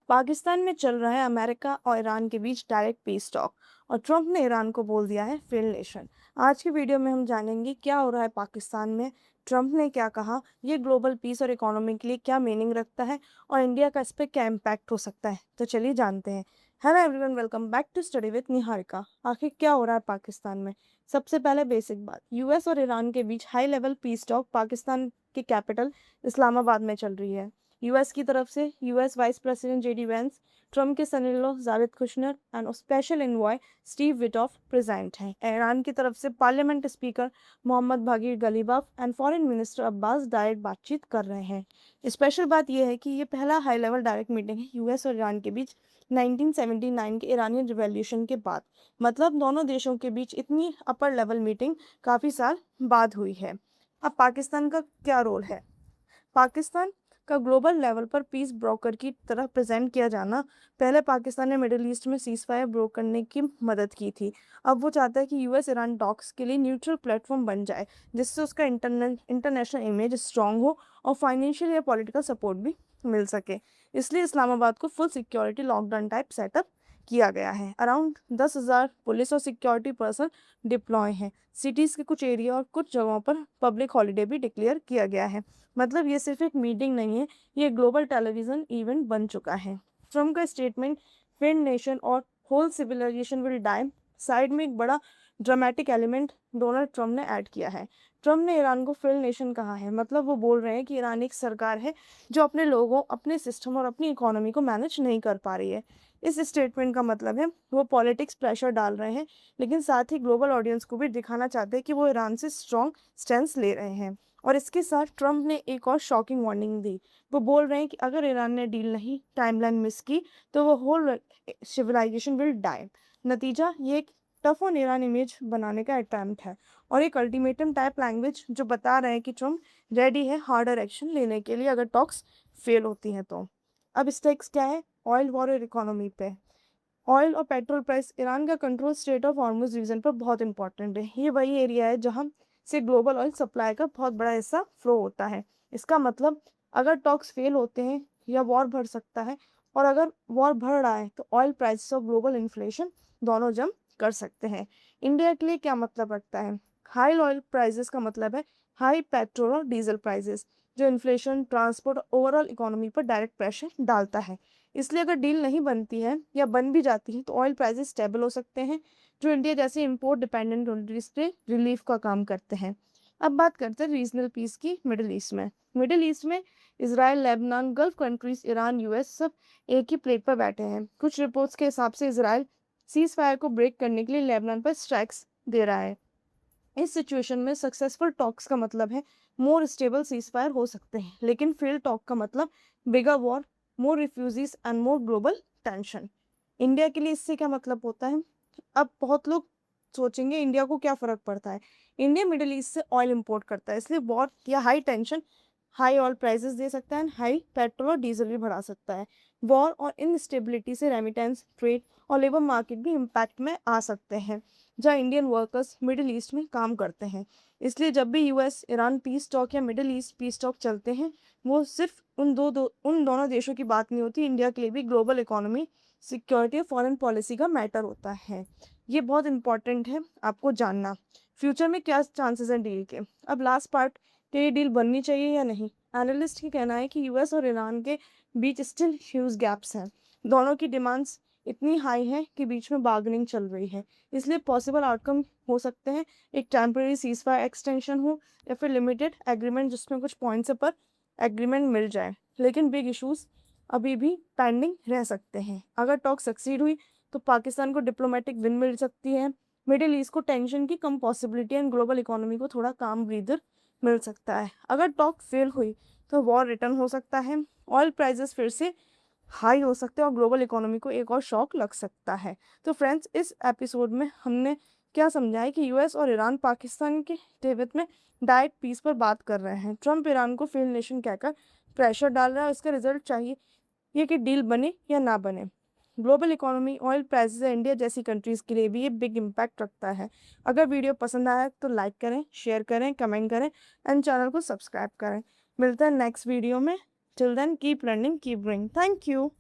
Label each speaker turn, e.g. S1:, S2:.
S1: पाकिस्तान में चल रहा है अमेरिका और ईरान के बीच डायरेक्ट पीस टॉक और ट्रंप ने ईरान को बोल दिया है फेल्ड नेशन। आज की वीडियो में हम जानेंगे क्या हो रहा है पाकिस्तान में, ट्रंप ने क्या कहा, ये ग्लोबल पीस और इकोनॉमी के लिए क्या मीनिंग रखता है और इंडिया का इस पर क्या इम्पैक्ट हो सकता है। तो चलिए जानते हैं। Hello everyone, welcome back to study with Niharika. आखिर क्या हो रहा है पाकिस्तान में? सबसे पहले बेसिक बात, यूएस और ईरान के बीच high level peace talk Pakistan की कैपिटल इस्लामाबाद में चल रही है। यूएस की तरफ से US vice president JD Vance, Trump के son in law Javed Kushner and special envoy Steve Witkoff present हैं। ईरान की तरफ से parliament speaker Mohammad Bagher Ghalibaf and foreign minister Abbas direct बातचीत कर रहे हैं। स्पेशल बात यह है कि ये पहला हाई लेवल डायरेक्ट मीटिंग है यूएस और ईरान के बीच 1979 के ईरानियन रिवॉल्यूशन के बाद। मतलब दोनों देशों के बीच इतनी अपर लेवल मीटिंग काफ़ी साल बाद हुई है। अब पाकिस्तान का क्या रोल है? पाकिस्तान का ग्लोबल लेवल पर पीस ब्रोकर की तरह प्रेजेंट किया जाना। पहले पाकिस्तान ने मिडिल ईस्ट में सीज फायर ब्रोक करने की मदद की थी। अब वो चाहता है कि यूएस ईरान टॉक्स के लिए न्यूट्रल प्लेटफॉर्म बन जाए, जिससे उसका इंटरनेशनल इमेज स्ट्रांग हो और फाइनेंशियल या पॉलिटिकल सपोर्ट भी मिल सके। इसलिए इस्लामाबाद को full security lockdown type setup किया गया है। अराउंड 10,000 पुलिस और सिक्योरिटी पर्सन डिप्लॉय हैं। सिटीज़ के कुछ एरिया और कुछ जगहों पर पब्लिक हॉलीडे भी डिक्लेयर किया गया है। मतलब ये सिर्फ एक मीटिंग नहीं है, ये ग्लोबल टेलीविजन इवेंट बन चुका है। ट्रम्प का स्टेटमेंट फेल्ड नेशन और whole civilization will die side में एक बड़ा ड्रामेटिक एलिमेंट डोनाल्ड ट्रम्प ने ऐड किया है। ट्रम्प ने ईरान को फेल्ड नेशन कहा है। मतलब वो बोल रहे हैं कि ईरान एक सरकार है जो अपने लोगों, अपने सिस्टम और अपनी इकोनॉमी को मैनेज नहीं कर पा रही है। इस स्टेटमेंट का मतलब है वो पॉलिटिक्स प्रेशर डाल रहे हैं, लेकिन साथ ही ग्लोबल ऑडियंस को भी दिखाना चाहते हैं कि वो ईरान से स्ट्रॉन्ग स्टैंस ले रहे हैं। और इसके साथ ट्रम्प ने एक और शॉकिंग वार्निंग दी। वो बोल रहे हैं कि अगर ईरान ने डील नहीं, टाइमलाइन मिस की, तो वो होल सिविलाइजेशन विल डाई। नतीजा ये एक टफ ऑन ईरान इमेज बनाने का अटैम्प्ट है और एक अल्टीमेटम टाइप लैंग्वेज जो बता रहे हैं कि ट्रम्प रेडी है हार्डर एक्शन लेने के लिए अगर टॉक्स फेल होती हैं तो। अब स्टेक्स क्या है? ऑयल वॉर और इकोनॉमी पे। ऑयल और पेट्रोल प्राइस, ईरान का control strait of Hormuz region पर बहुत इंपॉर्टेंट है। ये वही एरिया है जहां से ग्लोबल ऑयल सप्लाई का बहुत बड़ा हिस्सा फ्लो होता है। इसका मतलब अगर टॉक्स फेल होते हैं या वॉर बढ़ सकता है, और अगर वॉर बढ़ रहा है तो ऑयल प्राइसेस और ग्लोबल इन्फ्लेशन दोनों जम कर सकते हैं। इंडिया के लिए क्या मतलब रखता है? हाई ऑयल प्राइसेस का मतलब है हाई पेट्रोल और डीजल प्राइसेस, जो इन्फ्लेशन, ट्रांसपोर्ट और ओवरऑल इकोनॉमी पर डायरेक्ट प्रेशर डालता है। इसलिए अगर डील नहीं बनती है या बन भी जाती है तो ऑयल प्राइसेस स्टेबल हो सकते हैं, जो इंडिया जैसे इंपोर्ट डिपेंडेंट कंट्रीज पे रिलीफ का काम करते हैं। अब बात करते हैं रीजनल पीस की। मिडिल ईस्ट में Israel, Lebanon, gulf countries, Iran, US सब एक ही प्लेट पर बैठे हैं। कुछ रिपोर्ट्स के हिसाब से इसराइल सीज फायर को ब्रेक करने के लिए लेबनान पर स्ट्राइक्स दे रहा है। इस सिचुएशन में सक्सेसफुल टॉक्स का मतलब है मोर स्टेबल सीज फायर हो सकते हैं, लेकिन फेल टॉक का मतलब bigger war, more refugees and more global tension. India के लिए इससे क्या मतलब होता है? अब बहुत लोग सोचेंगे इंडिया को क्या फर्क पड़ता है। इंडिया मिडिल ईस्ट से ऑयल इंपोर्ट करता है, इसलिए वॉर या high tension high oil prices दे सकता है, हाई पेट्रोल और डीजल भी बढ़ा सकता है। वॉर और इनस्टेबिलिटी से रेमिटेंस, ट्रेड और लेबर मार्केट भी इम्पैक्ट में आ सकते हैं, जहाँ इंडियन वर्कर्स मिडिल ईस्ट में काम करते हैं। इसलिए जब भी यूएस ईरान पीस टॉक या मिडिल ईस्ट पीस टॉक चलते हैं, वो सिर्फ उन दोनों देशों की बात नहीं होती, इंडिया के लिए भी ग्लोबल इकोनॉमी, सिक्योरिटी और फॉरेन पॉलिसी का मैटर होता है। ये बहुत इंपॉर्टेंट है आपको जानना। फ्यूचर में क्या चांसेस हैं डील के? अब लास्ट पार्ट, कि ये डील बननी चाहिए या नहीं। एनालिस्ट का कहना है कि यूएस और ईरान के बीच स्टिल ह्यूज गैप्स हैं। दोनों की डिमांड्स इतनी हाई है कि बीच में बार्गेनिंग चल रही है। इसलिए पॉसिबल आउटकम हो सकते हैं एक टेम्परेरी सीज फायर एक्सटेंशन हो या फिर लिमिटेड एग्रीमेंट जिसमें कुछ पॉइंट्स पर एग्रीमेंट मिल जाए, लेकिन बिग इश्यूज अभी भी पेंडिंग रह सकते हैं। अगर टॉक सक्सीड हुई तो पाकिस्तान को डिप्लोमेटिक विन मिल सकती है, मिडिल ईस्ट को टेंशन की कम पॉसिबिलिटी एंड ग्लोबल इकोनॉमी को थोड़ा काम ब्रीदर मिल सकता है। अगर टॉक फेल हुई तो वॉर रिटर्न हो सकता है, ऑयल प्राइसेस फिर से हाई हो सकते हैं और ग्लोबल इकोनॉमी को एक और शॉक लग सकता है। तो फ्रेंड्स, इस एपिसोड में हमने क्या समझा है कि यूएस और ईरान पाकिस्तान के हित में डायरेक्ट पीस पर बात कर रहे हैं। ट्रम्प ईरान को फेल नेशन कहकर प्रेशर डाल रहा है, उसका रिजल्ट चाहिए ये कि डील बने या ना बने। Global economy, oil prices India जैसी कंट्रीज के लिए भी ये बिग इम्पैक्ट रखता है। अगर वीडियो पसंद आया तो लाइक करें, शेयर करें, कमेंट करें एंड चैनल को सब्सक्राइब करें। मिलते हैं नेक्स्ट वीडियो में। Till then keep learning, keep growing. Thank you.